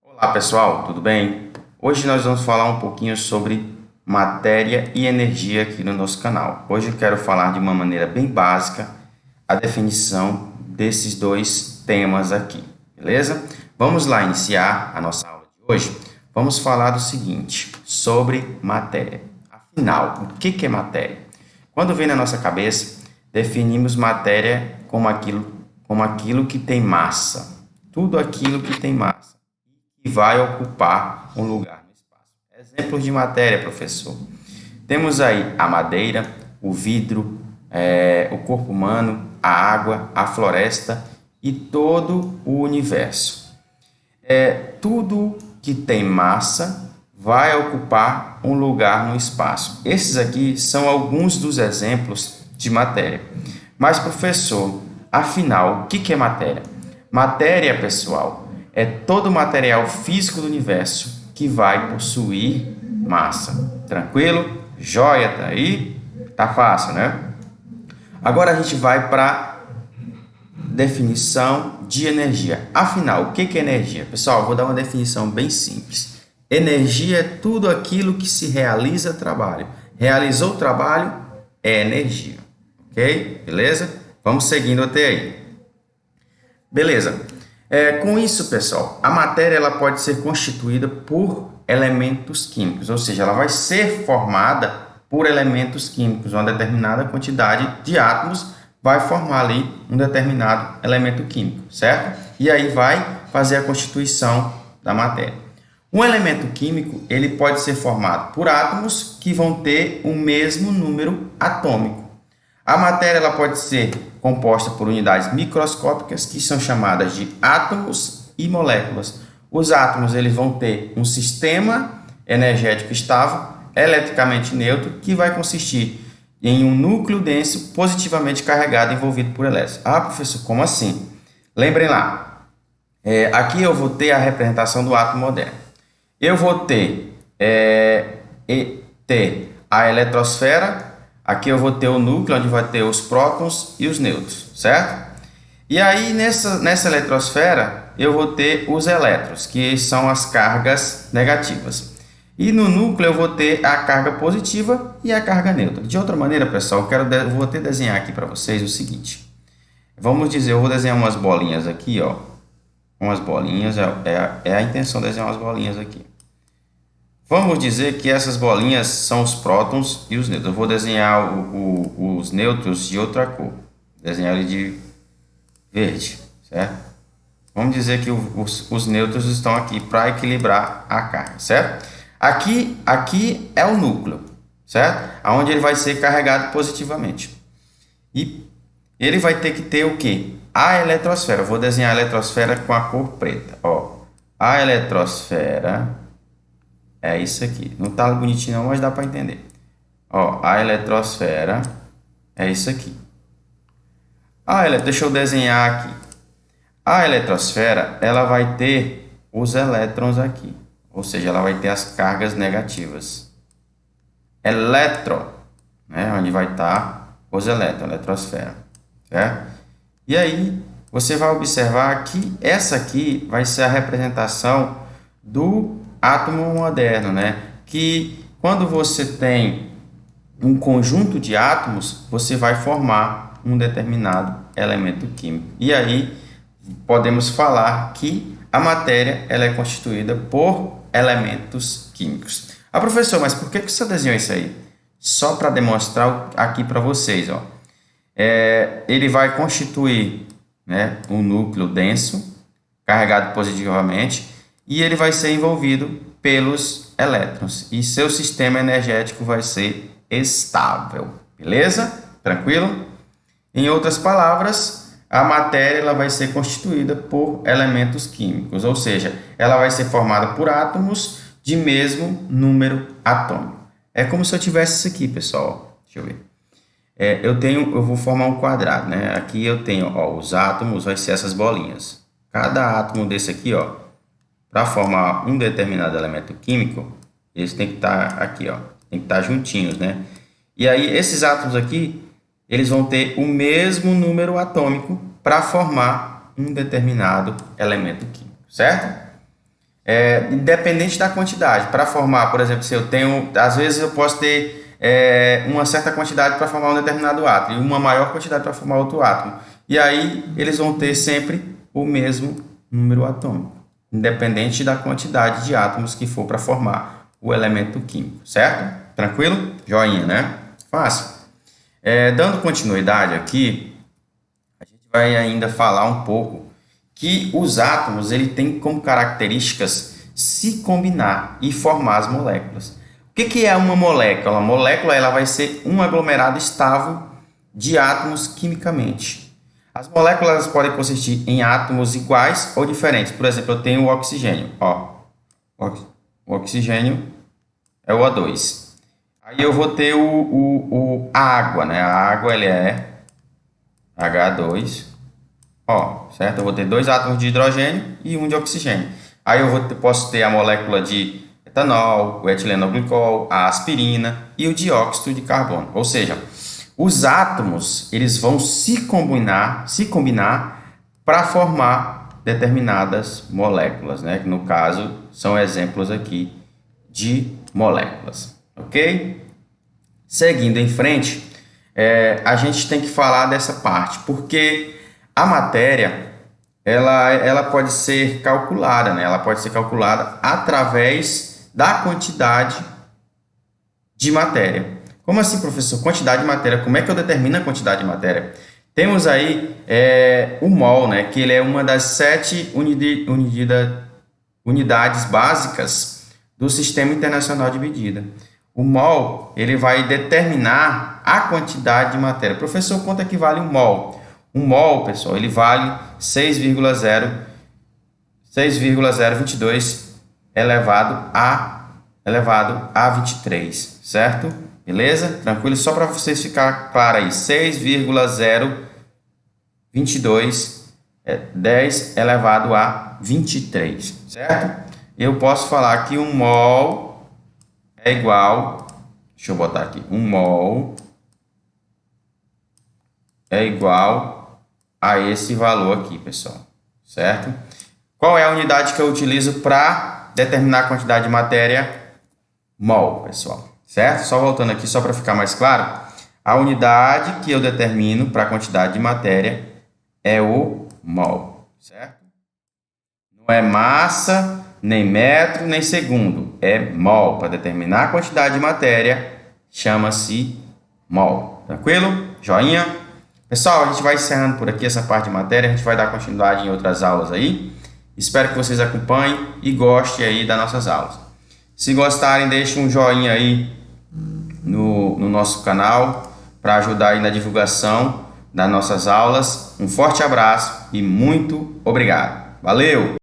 Olá pessoal, tudo bem? Hoje nós vamos falar um pouquinho sobre matéria e energia aqui no nosso canal. Hoje eu quero falar de uma maneira bem básica a definição desses dois temas aqui, beleza? Vamos lá iniciar a nossa aula de hoje. Vamos falar do seguinte, sobre matéria. Afinal, o que é matéria? Quando vem na nossa cabeça, definimos matéria como aquilo que tem massa. Tudo aquilo que tem massa e vai ocupar um lugar no espaço. Exemplos de matéria, professor. Temos aí a madeira, o vidro, o corpo humano, a água, a floresta e todo o universo. Tudo que tem massa vai ocupar um lugar no espaço. Esses aqui são alguns dos exemplos de matéria. Mas, professor, afinal, o que é matéria? Matéria, pessoal, é todo o material físico do universo que vai possuir massa. Tranquilo? Joia, tá aí? Tá fácil, né? Agora a gente vai para definição de energia. Afinal, o que é energia? Pessoal, vou dar uma definição bem simples. Energia é tudo aquilo que se realiza trabalho. Realizou o trabalho é energia. Ok? Beleza? Vamos seguindo até aí. Beleza. Com isso, pessoal, a matéria ela pode ser constituída por elementos químicos, ou seja, ela vai ser formada por elementos químicos. Uma determinada quantidade de átomos vai formar ali um determinado elemento químico, certo? E aí vai fazer a constituição da matéria. Um elemento químico ele pode ser formado por átomos que vão ter o mesmo número atômico. A matéria ela pode ser composta por unidades microscópicas que são chamadas de átomos e moléculas. Os átomos eles vão ter um sistema energético estável, eletricamente neutro, que vai consistir em um núcleo denso positivamente carregado envolvido por elétrons. Ah, professor, como assim? Lembrem lá, aqui eu vou ter a representação do átomo moderno. Eu vou ter a eletrosfera. Aqui eu vou ter o núcleo, onde vai ter os prótons e os nêutrons, certo? E aí, nessa eletrosfera, eu vou ter os elétrons, que são as cargas negativas. E no núcleo eu vou ter a carga positiva e a carga neutra. De outra maneira, pessoal, eu vou até desenhar aqui para vocês o seguinte. Vamos dizer, eu vou desenhar umas bolinhas aqui, ó. Umas bolinhas, é a intenção de desenhar umas bolinhas aqui. Vamos dizer que essas bolinhas são os prótons e os nêutrons. Eu vou desenhar os nêutrons de outra cor. Desenhar ele de verde, certo? Vamos dizer que os nêutrons estão aqui para equilibrar a carga, certo? Aqui é o núcleo, certo? Onde ele vai ser carregado positivamente. E ele vai ter que ter o quê? A eletrosfera. Eu vou desenhar a eletrosfera com a cor preta. Ó, a eletrosfera é isso aqui. Não tá bonitinho não, mas dá para entender. Ó, a eletrosfera é isso aqui. Deixa eu desenhar aqui. A eletrosfera, ela vai ter os elétrons aqui. Ou seja, ela vai ter as cargas negativas. Eletro, né? Onde vai estar os elétrons, eletrosfera. Certo? E aí, você vai observar que essa aqui vai ser a representação do átomo moderno, né? Que quando você tem um conjunto de átomos, você vai formar um determinado elemento químico. E aí podemos falar que a matéria ela é constituída por elementos químicos. Ah, professor, mas por que você desenhou isso aí? Só para demonstrar aqui para vocês, ó. Ele vai constituir, né, um núcleo denso, carregado positivamente, e ele vai ser envolvido pelos elétrons. E seu sistema energético vai ser estável. Beleza? Tranquilo? Em outras palavras, a matéria ela vai ser constituída por elementos químicos. Ou seja, ela vai ser formada por átomos de mesmo número atômico. É como se eu tivesse isso aqui, pessoal. Deixa eu ver. Eu vou formar um quadrado, né? Aqui eu tenho, ó, os átomos, vai ser essas bolinhas. Cada átomo desse aqui, ó, para formar um determinado elemento químico, eles têm que estar aqui, ó, tem que estar juntinhos, né? E aí esses átomos aqui, eles vão ter o mesmo número atômico para formar um determinado elemento químico, certo? independente da quantidade. Para formar, por exemplo, se eu tenho, às vezes eu posso ter uma certa quantidade para formar um determinado átomo e uma maior quantidade para formar outro átomo. E aí eles vão ter sempre o mesmo número atômico, independente da quantidade de átomos que for para formar o elemento químico, certo? Tranquilo? Joinha, né? Fácil. Dando continuidade aqui, a gente vai ainda falar um pouco que os átomos ele têm como características se combinar e formar as moléculas. O que é uma molécula? A molécula ela vai ser um aglomerado estável de átomos quimicamente. As moléculas podem consistir em átomos iguais ou diferentes. Por exemplo, eu tenho o oxigênio. Ó, o oxigênio é o O2. Aí eu vou ter a água, né? A água ele é H2. Ó, certo? Eu vou ter 2 átomos de hidrogênio e 1 de oxigênio. Aí eu posso ter a molécula de etanol, o etilenoglicol, a aspirina e o dióxido de carbono. Ou seja, os átomos eles vão se combinar para formar determinadas moléculas, né? Que no caso são exemplos aqui de moléculas, ok? Seguindo em frente, a gente tem que falar dessa parte, porque a matéria, ela pode ser calculada, né? Ela pode ser calculada através da quantidade de matéria. Como assim, professor? Quantidade de matéria. Como é que eu determino a quantidade de matéria? Temos aí o mol, né? Que ele é uma das 7 unidades básicas do Sistema Internacional de Medida. O mol, ele vai determinar a quantidade de matéria. Professor, quanto equivale um mol? Um mol, pessoal, ele vale 6,022 elevado a 23, certo? Beleza? Tranquilo? Só para vocês ficar claro aí, 6,022 10 elevado a 23, certo? Eu posso falar que um mol é igual, deixa eu botar aqui, um mol é igual a esse valor aqui, pessoal, certo? Qual é a unidade que eu utilizo para determinar a quantidade de matéria? Mol, pessoal, certo? Só voltando aqui, só para ficar mais claro, a unidade que eu determino para a quantidade de matéria é o mol, certo? Não é massa, nem metro, nem segundo, é mol. Para determinar a quantidade de matéria, chama-se mol. Tranquilo? Joinha? Pessoal, a gente vai encerrando por aqui essa parte de matéria, a gente vai dar continuidade em outras aulas aí. Espero que vocês acompanhem e gostem aí das nossas aulas. Se gostarem, deixem um joinha aí no nosso canal para ajudar aí na divulgação das nossas aulas. Um forte abraço e muito obrigado. Valeu!